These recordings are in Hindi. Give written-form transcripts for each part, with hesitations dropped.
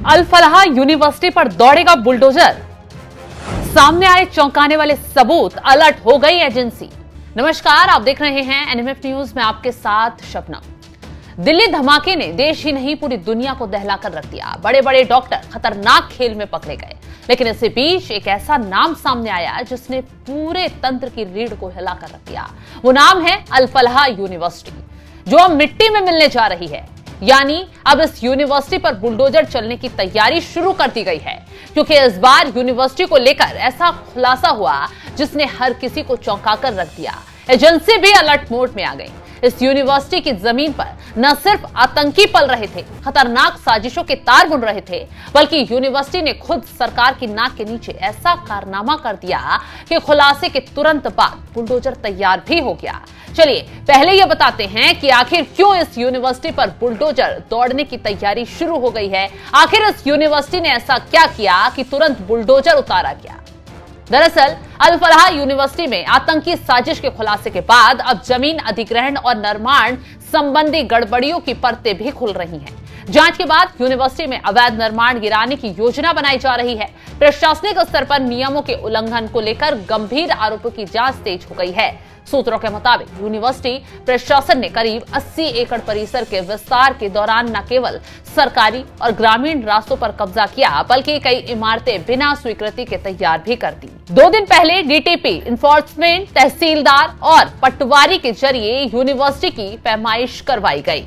अल फलाह यूनिवर्सिटी पर दौड़ेगा बुलडोजर। सामने आए चौंकाने वाले सबूत, अलर्ट हो गई एजेंसी। नमस्कार, आप देख रहे हैं एनएमएफ न्यूज में आपके साथ शबनम। दिल्ली धमाके ने देश ही नहीं पूरी दुनिया को दहलाकर रख दिया। बड़े बड़े डॉक्टर खतरनाक खेल में पकड़े गए, लेकिन इसके बीच एक ऐसा नाम सामने आया जिसने पूरे तंत्र की रीढ़ को हिलाकर रख दिया। वो नाम है अल फलाह यूनिवर्सिटी, जो अब मिट्टी में मिलने जा रही है। यानी अब इस यूनिवर्सिटी पर बुलडोजर चलने की तैयारी शुरू कर दी गई है, क्योंकि इस बार यूनिवर्सिटी को लेकर ऐसा खुलासा हुआ जिसने हर किसी को चौंकाकर रख दिया। एजेंसी भी अलर्ट मोड में आ गई। इस यूनिवर्सिटी की जमीन पर न सिर्फ आतंकी पल रहे थे, खतरनाक साजिशों के तार बुन रहे थे, बल्कि यूनिवर्सिटी ने खुद सरकार की नाक के नीचे ऐसा कारनामा कर दिया कि खुलासे के तुरंत बाद बुलडोजर तैयार भी हो गया। चलिए पहले यह बताते हैं कि आखिर क्यों इस यूनिवर्सिटी पर बुलडोजर दौड़ने की तैयारी शुरू हो गई है। आखिर इस यूनिवर्सिटी ने ऐसा क्या किया कि तुरंत बुलडोजर उतारा गया। दरअसल अल फलाह यूनिवर्सिटी में आतंकी साजिश के खुलासे के बाद अब जमीन अधिग्रहण और निर्माण संबंधी गड़बड़ियों की परतें भी खुल रही हैं। जांच के बाद यूनिवर्सिटी में अवैध निर्माण गिराने की योजना बनाई जा रही है। प्रशासनिक स्तर पर नियमों के उल्लंघन को लेकर गंभीर आरोपों की जांच तेज हो गई है। सूत्रों के मुताबिक यूनिवर्सिटी प्रशासन ने करीब 80 एकड़ परिसर के विस्तार के दौरान न केवल सरकारी और ग्रामीण रास्तों पर कब्जा किया, बल्कि कई इमारतें बिना स्वीकृति के तैयार भी कर दी। 2 दिन पहले डीटीपी, इन्फोर्समेंट, तहसीलदार और पटवारी के जरिए यूनिवर्सिटी की पैमाइश करवाई गई।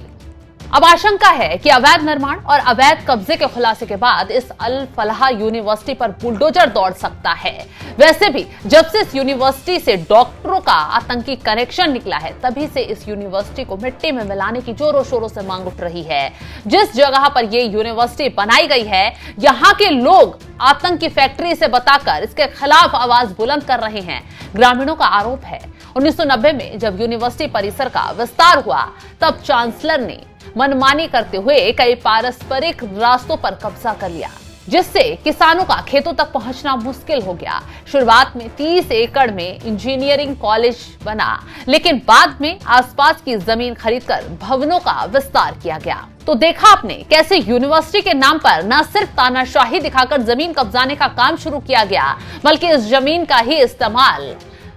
अब आशंका है कि अवैध निर्माण और अवैध कब्जे के खुलासे के बाद इस अल फलाह यूनिवर्सिटी पर बुलडोजर दौड़ सकता है। वैसे भी जब से इस यूनिवर्सिटी से डॉक्टरों का आतंकी कनेक्शन निकला है, तभी से इस यूनिवर्सिटी को मिट्टी में मिलाने की जोरों शोरों से मांग उठ रही है। जिस जगह पर यह यूनिवर्सिटी बनाई गई है, यहाँ के लोग आतंक की फैक्ट्री से बताकर इसके खिलाफ आवाज बुलंद कर रहे हैं। ग्रामीणों का आरोप है 1990 में जब यूनिवर्सिटी परिसर का विस्तार हुआ, तब चांसलर ने मनमानी करते हुए कई पारस्परिक रास्तों पर कब्जा कर लिया, जिससे किसानों का खेतों तक पहुंचना मुश्किल हो गया। शुरुआत में 30 एकड़ में इंजीनियरिंग कॉलेज बना, लेकिन बाद में आसपास की जमीन खरीदकर भवनों का विस्तार किया गया। तो देखा आपने कैसे यूनिवर्सिटी के नाम पर न सिर्फ तानाशाही दिखाकर जमीन कब्जाने का काम शुरू किया गया, बल्कि इस जमीन का ही इस्तेमाल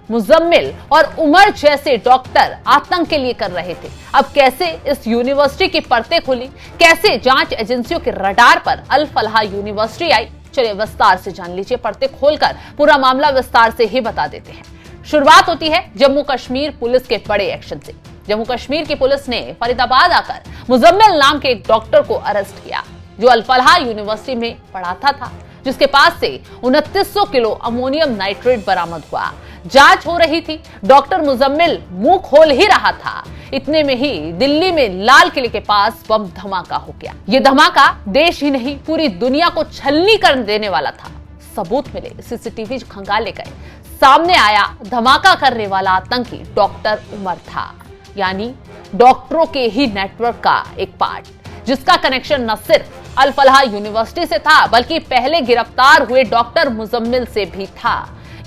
मुजम्मिल और उमर जैसे डॉक्टर आतंक के लिए कर रहे थे। अब कैसे इस यूनिवर्सिटी की परतें खुली, कैसे जांच एजेंसियों के रडार पर अल फलाह यूनिवर्सिटी आई, चलिए विस्तार से जान लीजिए। परतें खोलकर पूरा मामला विस्तार से ही बता देते हैं। शुरुआत होती है जम्मू कश्मीर पुलिस के बड़े एक्शन से। जम्मू कश्मीर की पुलिस ने फरीदाबाद आकर मुजम्मिल नाम के एक डॉक्टर को अरेस्ट किया, जो अल फलाह यूनिवर्सिटी में पढ़ाता था, जिसके पास से 2900 किलो अमोनियम नाइट्रेट बरामद हुआ। जांच हो रही थी, डॉक्टर मुजम्मिल मुंह खोल ही रहा था। इतने में ही दिल्ली में लाल किले के पास बम धमाका हो गया। ये धमाका देश ही नहीं पूरी दुनिया को छलनी कर देने वाला था। सबूत मिले, सीसीटीवी खंगाले गए, सामने आया धमाका करने वाला आतंकी डॉक्टर उमर था, यानी डॉक्टरों के ही नेटवर्क का एक पार्ट, जिसका कनेक्शन न सिर्फ अल फलाह यूनिवर्सिटी से था, बल्कि पहले गिरफ्तार हुए डॉक्टर मुजम्मिल से भी था।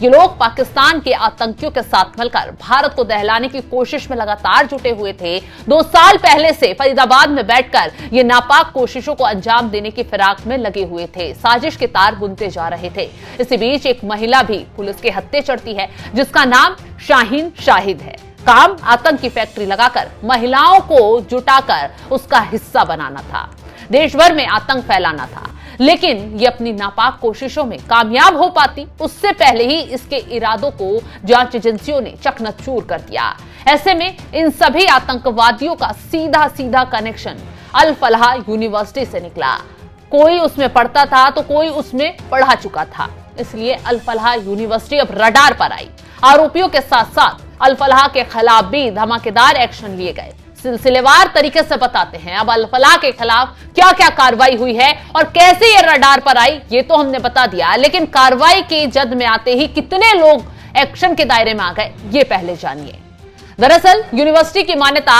ये लोग पाकिस्तान के आतंकियों के साथ मिलकर भारत को दहलाने की कोशिश में लगातार जुटे हुए थे। 2 साल पहले से फरीदाबाद में बैठकर ये नापाक कोशिशों को अंजाम देने की फिराक में लगे हुए थे। साजिश के तार बुनते जा रहे थे। इसी बीच एक महिला भी पुलिस के हत्थे चढ़ती है, जिसका नाम शाहीन शाहिद है। काम आतंक की फैक्ट्री लगाकर महिलाओं को जुटाकर उसका हिस्सा बनाना था, देश भर में आतंक फैलाना था। लेकिन ये अपनी नापाक कोशिशों में कामयाब हो पाती, उससे पहले ही इसके इरादों को जांच एजेंसियों ने चकनाचूर कर दिया। ऐसे में इन सभी आतंकवादियों का सीधा सीधा कनेक्शन अल फलाह यूनिवर्सिटी से निकला। कोई उसमें पढ़ता था तो कोई उसमें पढ़ा चुका था, इसलिए अल फलाह यूनिवर्सिटी अब रडार पर आई। आरोपियों के साथ साथ अल फलाह के खिलाफ भी धमाकेदार एक्शन लिए गए। सिलसिलेवार तरीके से बताते हैं अब अल फलाह के खिलाफ क्या क्या कार्रवाई हुई है और कैसे ये रडार पर आई, ये तो हमने बता दिया, लेकिन कार्रवाई की जद में आते ही कितने लोग एक्शन के दायरे में आ गए, ये पहले जानिए। दरअसल यूनिवर्सिटी की मान्यता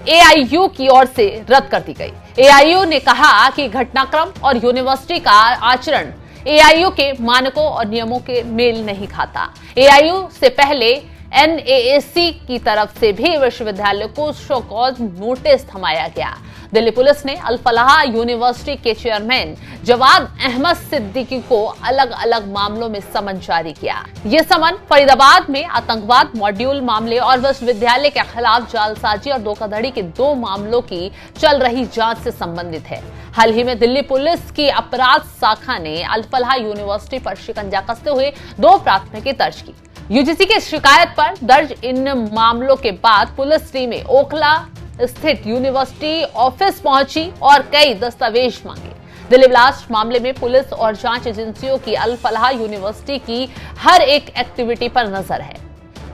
एआईयू की ओर से रद्द कर दी गई। एआईयू ने कहा कि घटनाक्रम और यूनिवर्सिटी का आचरण एआईयू के मानकों और नियमों के मेल नहीं खाता। एआईयू से पहले एनएएसी की तरफ से भी विश्वविद्यालय को शो कॉज नोटिस थमाया गया। दिल्ली पुलिस ने अल फलाह यूनिवर्सिटी के चेयरमैन जवाद अहमद सिद्दीकी को अलग अलग मामलों में समन जारी किया। ये समन फरीदाबाद में आतंकवाद मॉड्यूल मामले और विश्वविद्यालय के खिलाफ जालसाजी और धोखाधड़ी के 2 मामलों की चल रही जांच से संबंधित है। हाल ही में दिल्ली पुलिस की अपराध शाखा ने अल फलाह यूनिवर्सिटी पर शिकंजा कसते हुए 2 प्राथमिकी दर्ज की। यूजीसी की शिकायत पर दर्ज इन मामलों के बाद पुलिस टीमें ओखला स्थित यूनिवर्सिटी ऑफिस पहुंची और कई दस्तावेज मांगे। दिल्ली ब्लास्ट मामले में पुलिस और जांच एजेंसियों की अल फलाह यूनिवर्सिटी की हर एक एक्टिविटी पर नजर है।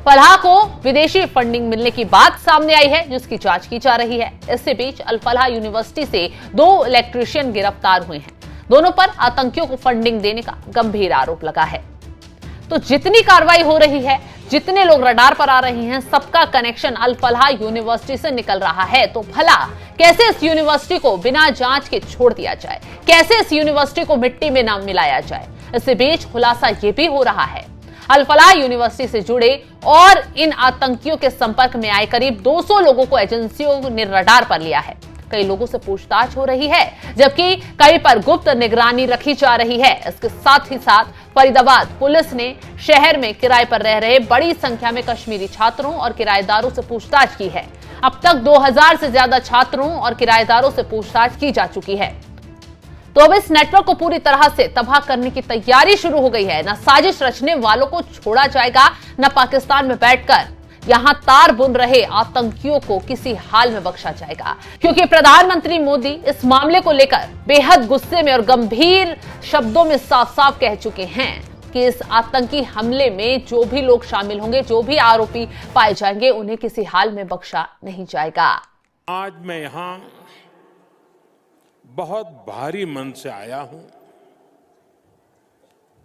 फलाह को विदेशी फंडिंग मिलने की बात सामने आई है, जिसकी जांच की जा रही है। इसी बीच अल फलाह यूनिवर्सिटी से 2 इलेक्ट्रीशियन गिरफ्तार हुए हैं। दोनों पर आतंकियों को फंडिंग देने का गंभीर आरोप लगा है। तो जितनी कार्रवाई हो रही है, जितने लोग रडार पर आ रहे हैं, सबका कनेक्शन अल फलाह यूनिवर्सिटी से निकल रहा है। तो भला कैसे इस यूनिवर्सिटी को बिना जांच के छोड़ दिया जाए, कैसे इस यूनिवर्सिटी को मिट्टी में न मिलाया जाए। इसी बीच खुलासा यह भी हो रहा है, अल फलाह यूनिवर्सिटी से जुड़े और इन आतंकियों के संपर्क में आए करीब 200 लोगों को एजेंसियों ने रडार पर लिया है। कई लोगों से पूछताछ हो रही है, जबकि कई पर गुप्त निगरानी रखी जा रही है। इसके साथ ही साथ फरीदाबाद पुलिस ने शहर में किराए पर रह रहे बड़ी संख्या में कश्मीरी छात्रों और किराएदारों से पूछताछ की है। अब तक 2000 से ज्यादा छात्रों और किराएदारों से पूछताछ की जा चुकी है। तो अब इस नेटवर्क को पूरी तरह से तबाह करने की तैयारी शुरू हो गई है। न साजिश रचने वालों को छोड़ा जाएगा, न पाकिस्तान में बैठकर यहां तार बुन रहे आतंकियों को किसी हाल में बख्शा जाएगा, क्योंकि प्रधानमंत्री मोदी इस मामले को लेकर बेहद गुस्से में और गंभीर शब्दों में साफ साफ कह चुके हैं कि इस आतंकी हमले में जो भी लोग शामिल होंगे, जो भी आरोपी पाए जाएंगे, उन्हें किसी हाल में बख्शा नहीं जाएगा। आज मैं यहां बहुत भारी मन से आया हूं।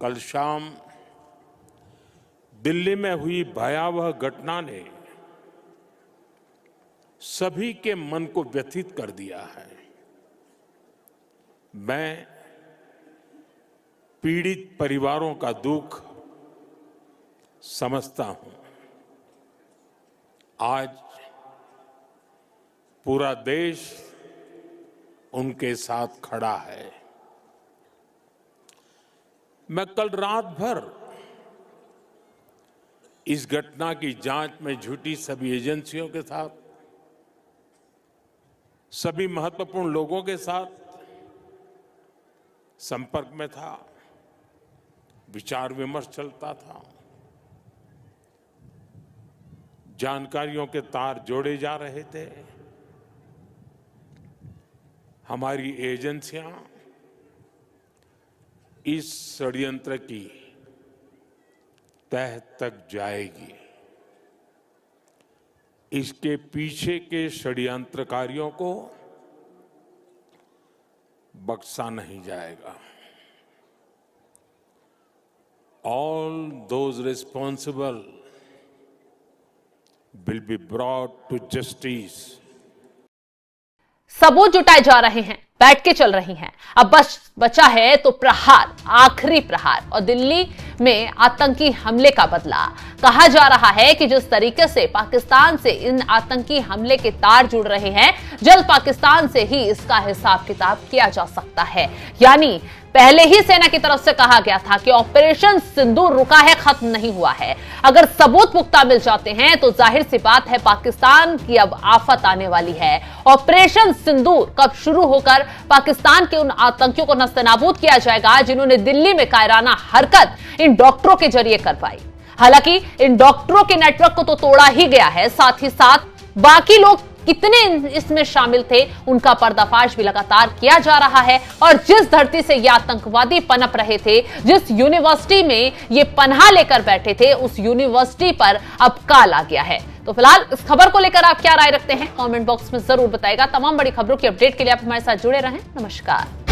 कल शाम दिल्ली में हुई भयावह घटना ने सभी के मन को व्यथित कर दिया है। मैं पीड़ित परिवारों का दुख समझता हूं। आज पूरा देश उनके साथ खड़ा है। मैं कल रात भर इस घटना की जांच में जुटी सभी एजेंसियों के साथ, सभी महत्वपूर्ण लोगों के साथ संपर्क में था, विचार विमर्श चलता था, जानकारियों के तार जोड़े जा रहे थे। हमारी एजेंसियां इस षड्यंत्र की तह तक जाएगी। इसके पीछे के षड्यंत्रकारियों को बख्शा नहीं जाएगा। All those responsible will be brought to justice. सबूत जुटाए जा रहे हैं, बैठ के चल रही हैं। अब बस बचा है तो प्रहार, आखिरी प्रहार, और दिल्ली में आतंकी हमले का बदला। कहा जा रहा है कि जिस तरीके से पाकिस्तान से इन आतंकी हमले के तार जुड़ रहे हैं, जल्द पाकिस्तान से ही इसका हिसाब किताब किया जा सकता है। यानी पहले ही सेना की तरफ से कहा गया था कि ऑपरेशन सिंदूर रुका है, खत्म नहीं हुआ है। अगर सबूत पुख्ता मिल जाते हैं तो जाहिर सी बात है पाकिस्तान की अब आफत आने वाली है। ऑपरेशन सिंदूर कब शुरू होकर पाकिस्तान के उन आतंकियों को नस्तनाबूद किया जाएगा जिन्होंने दिल्ली में कायराना हरकत इन डॉक्टरों के जरिए करवाई। हालांकि इन डॉक्टरों के नेटवर्क को तो तोड़ा ही गया है, साथ ही साथ बाकी लोग कितने इसमें शामिल थे उनका पर्दाफाश भी लगातार किया जा रहा है। और जिस धरती से ये आतंकवादी पनप रहे थे, जिस यूनिवर्सिटी में ये पनाह लेकर बैठे थे, उस यूनिवर्सिटी पर अब काल आ गया है। तो फिलहाल इस खबर को लेकर आप क्या राय रखते हैं, कमेंट बॉक्स में जरूर बताइएगा। तमाम बड़ी खबरों की अपडेट के लिए आप हमारे साथ जुड़े रहें। नमस्कार।